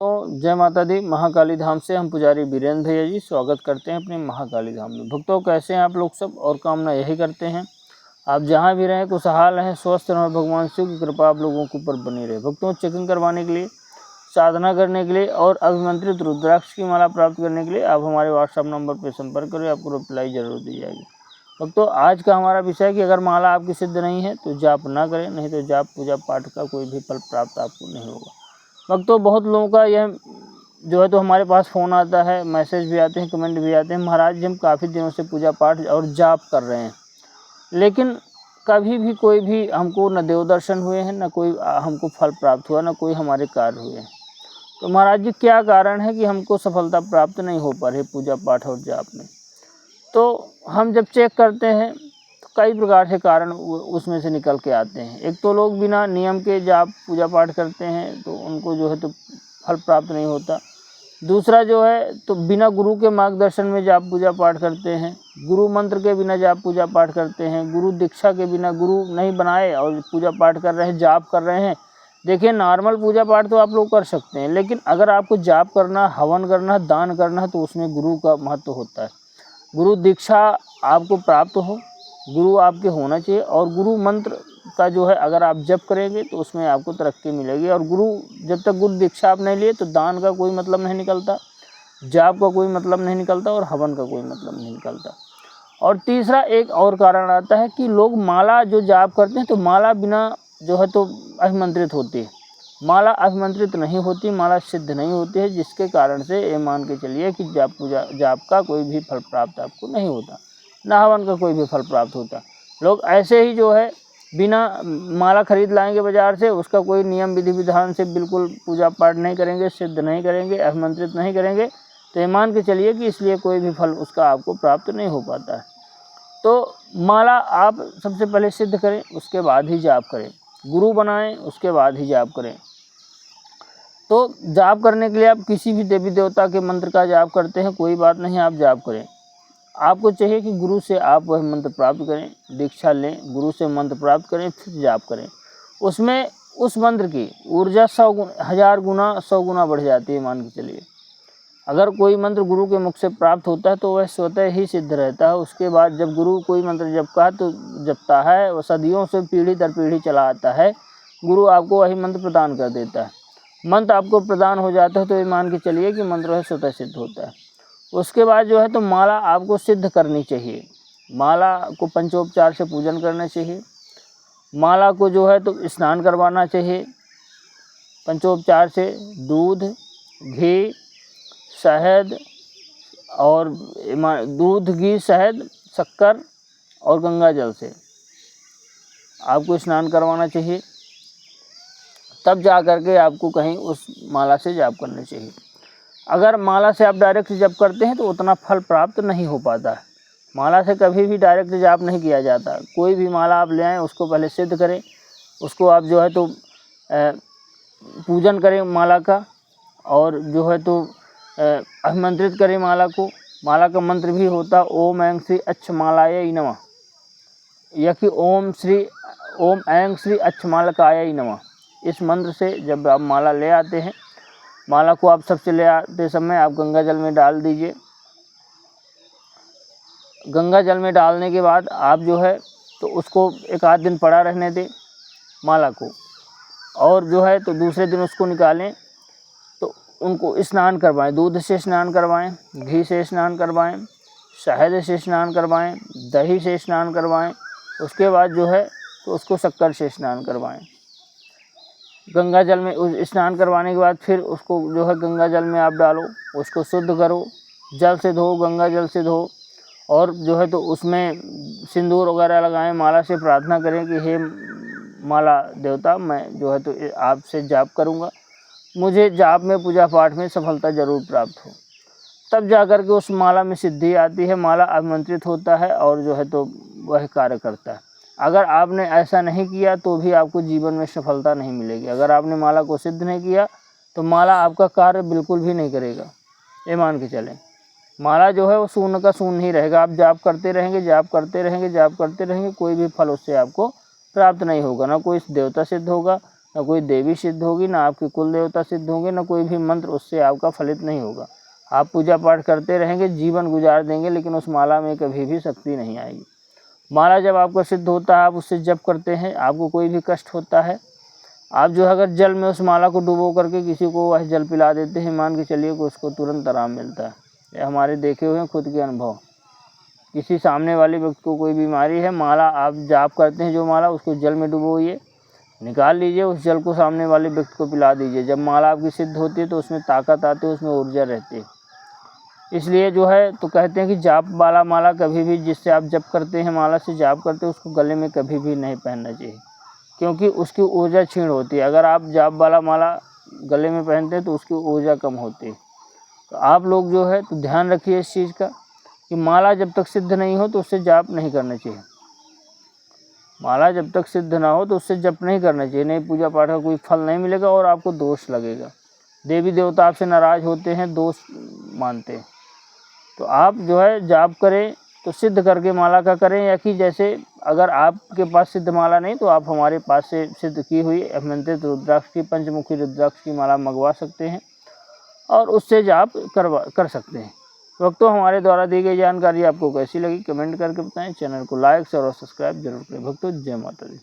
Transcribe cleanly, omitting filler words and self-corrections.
तो जय माता दी। महाकाली धाम से हम पुजारी वीरेंद्र भैया जी स्वागत करते हैं अपने महाकाली धाम में। भक्तों, कैसे हैं आप लोग सब? और कामना यही करते हैं आप जहां भी रहें, खुशहाल रहें, स्वस्थ रहें, भगवान शिव की कृपा आप लोगों के ऊपर बनी रहे। भक्तों, चेकिंग करवाने के लिए, साधना करने के लिए और अभिमंत्रित रुद्राक्ष की माला प्राप्त करने के लिए आप हमारे व्हाट्सएप नंबर पर संपर्क करें, आपको रिप्लाई जरूर दी जाएगी। भक्तों, आज का हमारा विषय है कि अगर माला आपकी सिद्ध नहीं है तो जाप ना करें, नहीं तो जाप पूजा पाठ का कोई भी फल प्राप्त आपको नहीं होगा। भक्तों, बहुत लोगों का यह जो है तो हमारे पास फ़ोन आता है, मैसेज भी आते हैं, कमेंट भी आते हैं, महाराज जी हम काफ़ी दिनों से पूजा पाठ और जाप कर रहे हैं, लेकिन कभी भी कोई भी हमको न देव दर्शन हुए हैं, न कोई हमको फल प्राप्त हुआ, न कोई हमारे कार्य हुए हैं। तो महाराज जी क्या कारण है कि हमको सफलता प्राप्त नहीं हो पा रही पूजा पाठ और जाप में? तो हम जब चेक करते हैं तो कई प्रकार से कारण उसमें से निकल के आते हैं। एक तो लोग बिना नियम के जाप पूजा पाठ करते हैं तो उनको जो है तो फल प्राप्त नहीं होता। दूसरा जो है तो बिना गुरु के मार्गदर्शन में जाप पूजा पाठ करते हैं, गुरु मंत्र के बिना जाप पूजा पाठ करते हैं, गुरु दीक्षा के बिना, गुरु नहीं बनाए और पूजा पाठ कर रहे हैं, जाप कर रहे हैं। देखिए, नॉर्मल पूजा पाठ तो आप लोग कर सकते हैं, लेकिन अगर आपको जाप करना, हवन करना, दान करना है तो उसमें गुरु का महत्व होता है। गुरु दीक्षा आपको प्राप्त हो, गुरु आपके होना चाहिए, और गुरु मंत्र का जो है अगर आप जप करेंगे तो उसमें आपको तरक्की मिलेगी। और गुरु जब तक गुरु दीक्षा आप नहीं लिए तो दान का कोई मतलब नहीं निकलता, जाप का कोई मतलब नहीं निकलता और हवन का कोई मतलब नहीं निकलता। और तीसरा एक और कारण आता है कि लोग माला जो जाप करते हैं तो माला बिना जो है तो अभिमंत्रित होती है, माला अभिमंत्रित नहीं होती, माला सिद्ध नहीं होती है, जिसके कारण से ये मान के चलिए कि जाप का कोई भी फल प्राप्त आपको नहीं होता, ना हवन का कोई भी फल प्राप्त होता। लोग ऐसे ही जो है बिना माला खरीद लाएंगे बाजार से, उसका कोई नियम विधि विधान से बिल्कुल पूजा पाठ नहीं करेंगे, सिद्ध नहीं करेंगे, अभिमंत्रित नहीं करेंगे, तो ये मान के चलिए कि इसलिए कोई भी फल उसका आपको प्राप्त नहीं हो पाता है। तो माला आप सबसे पहले सिद्ध करें, उसके बाद ही जाप करें, गुरु बनाएं, उसके बाद ही जाप करें। तो जाप करने के लिए आप किसी भी देवी देवता के मंत्र का जाप करते हैं, कोई बात नहीं, आप जाप करें। आपको चाहिए कि गुरु से आप वह मंत्र प्राप्त करें, दीक्षा लें, गुरु से मंत्र प्राप्त करें, फिर जाप करें। उसमें उस मंत्र की ऊर्जा 1000 गुना 100 गुना बढ़ जाती है, मान के चलिए। अगर कोई मंत्र गुरु के मुख से प्राप्त होता है तो वह स्वतः ही सिद्ध रहता है। उसके बाद जब गुरु कोई मंत्र जपता तो जपता है, वह सदियों से पीढ़ी दर पीढ़ी चला आता है, गुरु आपको वही मंत्र प्रदान कर देता है। मंत्र आपको प्रदान हो जाता है तो ये मान के चलिए कि मंत्र वह स्वतः सिद्ध होता है। उसके बाद जो है तो माला आपको सिद्ध करनी चाहिए, माला को पंचोपचार से पूजन करना चाहिए, माला को जो है तो स्नान करवाना चाहिए पंचोपचार से, दूध, घी, शहद और दूध, घी, शहद, शक्कर और गंगा जल से आपको स्नान करवाना चाहिए। तब जा करके आपको कहीं उस माला से जाप करनी चाहिए। अगर माला से आप डायरेक्ट जप करते हैं तो उतना फल प्राप्त नहीं हो पाता है। माला से कभी भी डायरेक्ट जाप नहीं किया जाता। कोई भी माला आप ले आएँ, उसको पहले सिद्ध करें, उसको आप जो है तो पूजन करें माला का, और जो है तो अभिमंत्रित करें माला को। माला का मंत्र भी होता ओम ऐं श्री अच्छमालाय नमः, या कि ओम ऐं श्री अच्छमालकाय नमः। इस मंत्र से जब आप माला ले आते हैं, माला को आप सबसे ले आते समय आप गंगा जल में डाल दीजिए। गंगा जल में डालने के बाद आप जो है तो उसको एक आध दिन पड़ा रहने दें माला को, और जो है तो दूसरे दिन उसको निकालें तो उनको स्नान करवाएं, दूध से स्नान करवाएं, घी से स्नान करवाएं, शहद से स्नान करवाएं, दही से स्नान करवाएं। उसके बाद जो है तो उसको शक्कर से स्नान करवाएं। गंगा जल में स्नान करवाने के बाद फिर उसको जो है गंगा जल में आप डालो, उसको शुद्ध करो, जल से धो, गंगा जल से धो, और जो है तो उसमें सिंदूर वगैरह लगाएं, माला से प्रार्थना करें कि हे माला देवता, मैं जो है तो आपसे जाप करूँगा, मुझे जाप में पूजा पाठ में सफलता ज़रूर प्राप्त हो। तब जा कर के उस माला में सिद्धि आती है, माला आमंत्रित होता है और जो है तो वह कार्य करता है। अगर आपने ऐसा नहीं किया तो भी आपको जीवन में सफलता नहीं मिलेगी। अगर आपने माला को सिद्ध नहीं किया तो माला आपका कार्य बिल्कुल भी नहीं करेगा, ये मान के चलें। माला जो है वो शून्य का शून्य ही रहेगा। आप जाप करते रहेंगे, जाप करते रहेंगे, जाप करते रहेंगे, कोई भी फल उससे आपको प्राप्त नहीं होगा। ना कोई देवता सिद्ध होगा, न कोई देवी सिद्ध होगी, ना आपके कुल देवता सिद्ध होंगे, न कोई भी मंत्र उससे आपका फलित नहीं होगा। आप पूजा पाठ करते रहेंगे, जीवन गुजार देंगे, लेकिन उस माला में कभी भी शक्ति नहीं आएगी। माला जब आपका सिद्ध होता है, आप उससे जप करते हैं, आपको कोई भी कष्ट होता है, आप जो है अगर जल में उस माला को डुबो करके किसी को वह जल पिला देते हैं, मान के चलिए कि उसको तुरंत आराम मिलता है। ये हमारे देखे हुए हैं खुद के अनुभव। किसी सामने वाले व्यक्ति को कोई बीमारी है, माला आप जाप करते हैं, जो माला उसको जल में डुबोइए, निकाल लीजिए, उस जल को सामने वाले व्यक्ति को पिला दीजिए। जब माला आपकी सिद्ध होती है तो उसमें ताकत आती है, उसमें ऊर्जा रहती है। इसलिए जो है तो कहते हैं कि जाप वाला माला कभी भी, जिससे आप जप करते हैं, माला से जाप करते हैं, उसको गले में कभी भी नहीं पहनना चाहिए, क्योंकि उसकी ऊर्जा क्षीण होती है। अगर आप जाप वाला माला गले में पहनते हैं तो उसकी ऊर्जा कम होती है। तो आप लोग जो है तो ध्यान रखिए इस चीज़ का कि माला जब तक सिद्ध नहीं हो तो उससे जाप नहीं करना चाहिए। माला जब तक सिद्ध ना हो तो उससे जप नहीं करना चाहिए, नहीं पूजा पाठ का कोई फल नहीं मिलेगा और आपको दोष लगेगा। देवी देवता आपसे नाराज़ होते हैं, दोष मानते हैं। तो आप जो है जाप करें तो सिद्ध करके माला का करें, या कि जैसे अगर आपके पास सिद्ध माला नहीं तो आप हमारे पास से सिद्ध की हुई अभिमंत्रित रुद्राक्ष की, पंचमुखी रुद्राक्ष की माला मंगवा सकते हैं और उससे जाप कर सकते हैं। भक्तों, हमारे द्वारा दी गई जानकारी आपको कैसी लगी कमेंट करके बताएं। चैनल को लाइक शेयर और सब्सक्राइब जरूर करें। भक्तों, जय माता दी।